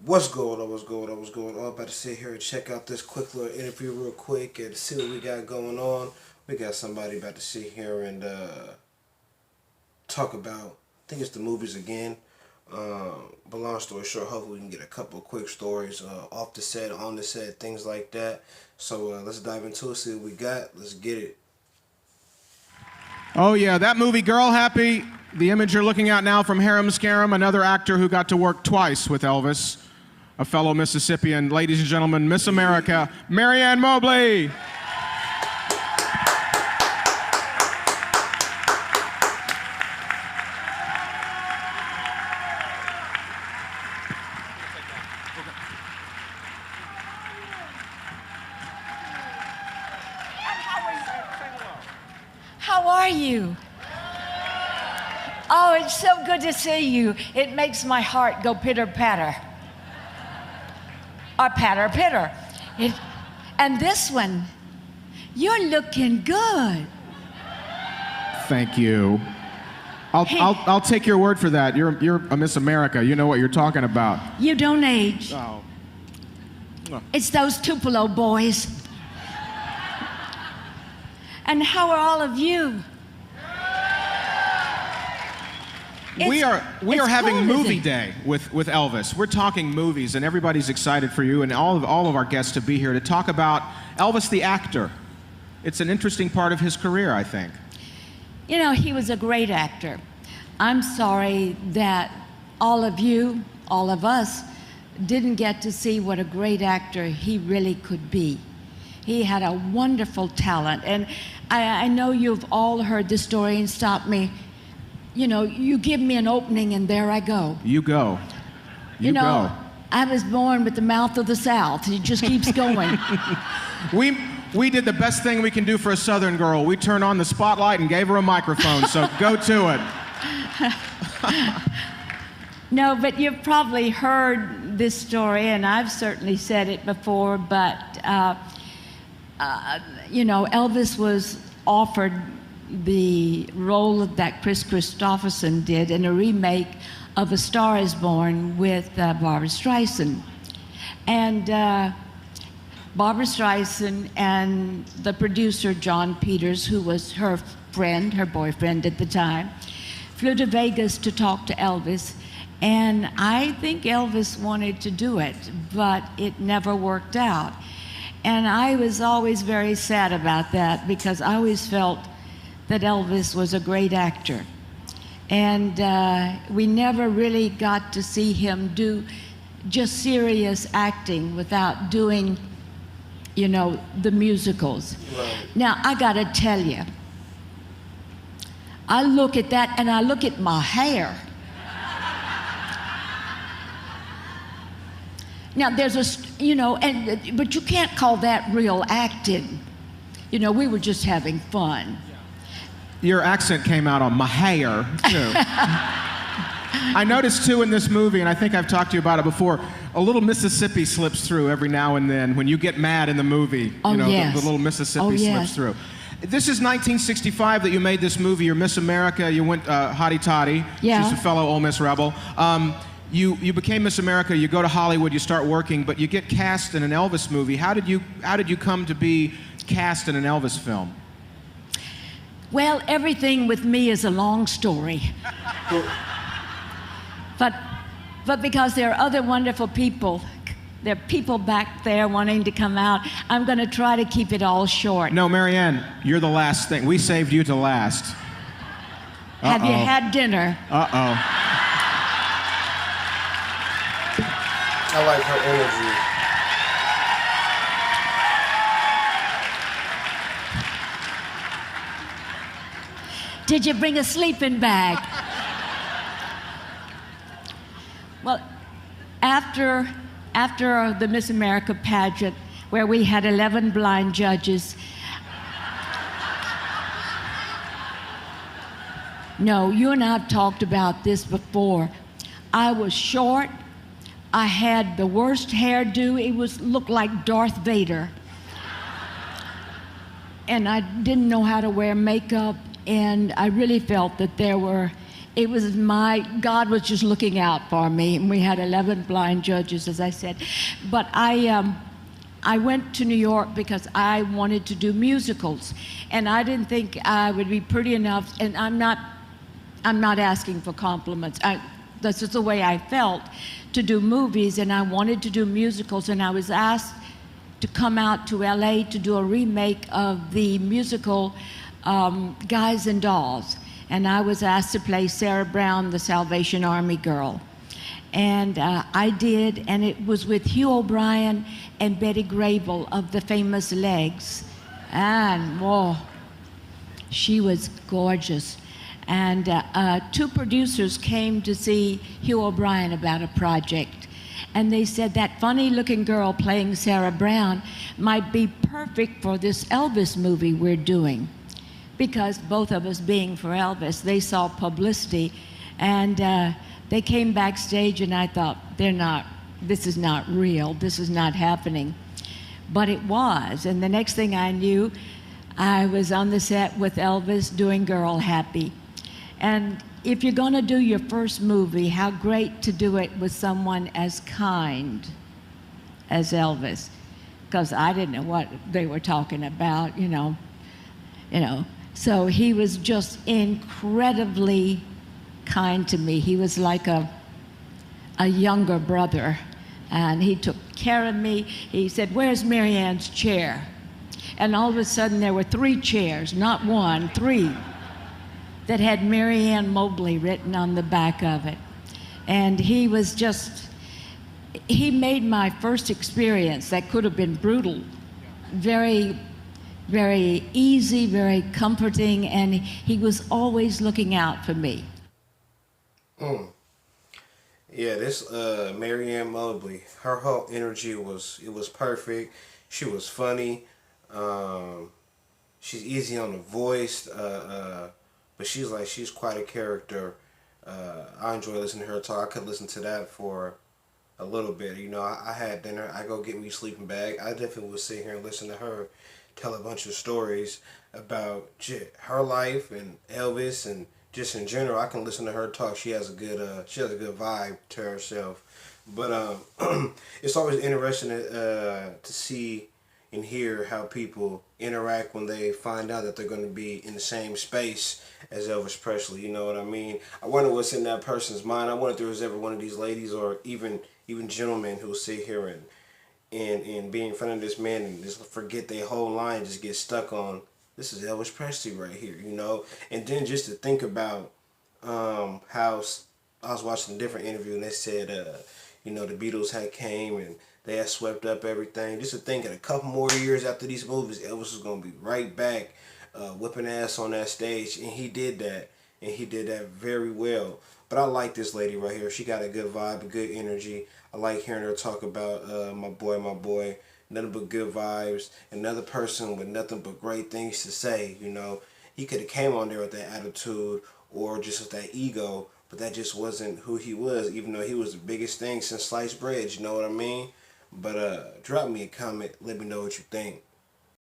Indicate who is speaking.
Speaker 1: What's going on? What's going on? What's going on? About to sit here and check out this quick little interview real quick and see what we got going on. We got somebody about to sit here and talk about. I think it's the movies again. But long story short, hopefully we can get a couple of quick stories off the set, on the set, things like that. So let's dive into it. See what we got. Let's get it.
Speaker 2: Oh yeah, that movie Girl Happy, the image you're looking at now from Harem Scarum, another actor who got to work twice with Elvis, a fellow Mississippian. Ladies and gentlemen, Miss America, Marianne Mobley.
Speaker 3: How are you? Oh, it's so good to see you. It makes my heart go pitter-patter. Or patter-pitter. And this one, you're looking good.
Speaker 2: Thank you. I'll take your word for that. You're a Miss America. You know what you're talking about.
Speaker 3: You don't age.
Speaker 2: Oh.
Speaker 3: It's those Tupelo boys. And how are all of you?
Speaker 2: We are
Speaker 3: it's
Speaker 2: having
Speaker 3: cool,
Speaker 2: movie
Speaker 3: isn't it?
Speaker 2: day with Elvis. We're talking movies, and everybody's excited for you and all of our guests to be here to talk about Elvis the actor. It's an interesting part of his career, I think.
Speaker 3: You know, he was a great actor. I'm sorry that all of you, all of us, didn't get to see what a great actor he really could be. He had a wonderful talent, and I know you've all heard the story and stopped me. You know, you give me an opening and there I go.
Speaker 2: You go.
Speaker 3: You know, I was born with the mouth of the South. It just keeps going.
Speaker 2: We did the best thing we can do for a Southern girl. We turned on the spotlight and gave her a microphone, so go to it.
Speaker 3: No, but you've probably heard this story, and I've certainly said it before, but, you know, Elvis was offered the role that Chris Christopherson did in a remake of A Star is Born with Barbra Streisand. And Barbra Streisand and the producer, John Peters, who was her friend, her boyfriend at the time, flew to Vegas to talk to Elvis. And I think Elvis wanted to do it, but it never worked out. And I was always very sad about that because I always felt that Elvis was a great actor. And we never really got to see him do just serious acting without doing, you know, the musicals.
Speaker 1: Right.
Speaker 3: Now, I gotta tell you, I look at that and I look at my hair. Now, there's a, you know, but you can't call that real acting. You know, we were just having fun.
Speaker 2: Your accent came out on my hair, too. I noticed, too, in this movie, and I think I've talked to you about it before, a little Mississippi slips through every now and then when you get mad in the movie.
Speaker 3: Oh,
Speaker 2: you know,
Speaker 3: yes.
Speaker 2: the little Mississippi
Speaker 3: Oh,
Speaker 2: slips
Speaker 3: yes.
Speaker 2: through. This is 1965 that you made this movie. You're Miss America. You went Hottie Toddy.
Speaker 3: Yeah.
Speaker 2: She's a fellow Ole Miss rebel. You became Miss America. You go to Hollywood. You start working, but you get cast in an Elvis movie. How did you come to be cast in an Elvis film?
Speaker 3: Well, everything with me is a long story. But because there are other wonderful people, there are people back there wanting to come out, I'm going to try to keep it all short.
Speaker 2: No, Marianne, you're the last thing. We saved you to last.
Speaker 3: Have you had dinner?
Speaker 2: Uh-oh.
Speaker 1: I like her energy.
Speaker 3: Did you bring a sleeping bag? Well, after the Miss America pageant, where we had 11 blind judges, no, you and I have talked about this before. I was short. I had the worst hairdo. It looked like Darth Vader. And I didn't know how to wear makeup. And I really felt that there were it was God was just looking out for me, and we had 11 blind judges, as I said. But I went to New York because I wanted to do musicals, and I didn't think I would be pretty enough, and I'm not asking for compliments. That's just the way I felt, to do movies, and I wanted to do musicals, and I was asked to come out to LA to do a remake of the musical Guys and Dolls. And I was asked to play Sarah Brown, the Salvation Army girl. And I did, and it was with Hugh O'Brien and Betty Grable of the famous Legs. And, whoa, she was gorgeous. And two producers came to see Hugh O'Brien about a project. And they said that funny-looking girl playing Sarah Brown might be perfect for this Elvis movie we're doing. Because both of us being for Elvis, they saw publicity, and they came backstage, and I thought, this is not real, this is not happening. But it was, and the next thing I knew, I was on the set with Elvis doing Girl Happy. And if you're gonna do your first movie, how great to do it with someone as kind as Elvis, because I didn't know what they were talking about, you know. So he was just incredibly kind to me. He was like a younger brother, and he took care of me. He said, "Where's Mary Ann's chair?" And all of a sudden there were 3 chairs, not 1, 3, that had Mary Ann Mobley written on the back of it. And he made my first experience that could have been brutal very, very easy, very comforting, and he was always looking out for me.
Speaker 1: Yeah, this Mary Ann Mobley, her whole energy was perfect. She was funny. She's easy on the voice, but she's quite a character. I enjoy listening to her talk. I could listen to that for a little bit. You know, I had dinner. I go get me a sleeping bag. I definitely would sit here and listen to her tell a bunch of stories about her life and Elvis, and just in general. I can listen to her talk. She has a good vibe to herself. But it's always interesting to see and hear how people interact when they find out that they're going to be in the same space as Elvis Presley. You know what I mean? I wonder what's in that person's mind. I wonder if there was ever one of these ladies or even gentlemen who sit here and be in front of this man and just forget their whole line, just get stuck on, this is Elvis Presley right here, you know? And then just to think about how I was watching a different interview, and they said, the Beatles had came and they had swept up everything. Just to think in a couple more years after these movies, Elvis was going to be right back whipping ass on that stage, and he did that, and he did that very well. But I like this lady right here. She got a good vibe, a good energy. I like hearing her talk about my boy, nothing but good vibes. Another person with nothing but great things to say, you know. He could have came on there with that attitude or just with that ego, but that just wasn't who he was, even though he was the biggest thing since sliced bread, you know what I mean? But drop me a comment, let me know what you think.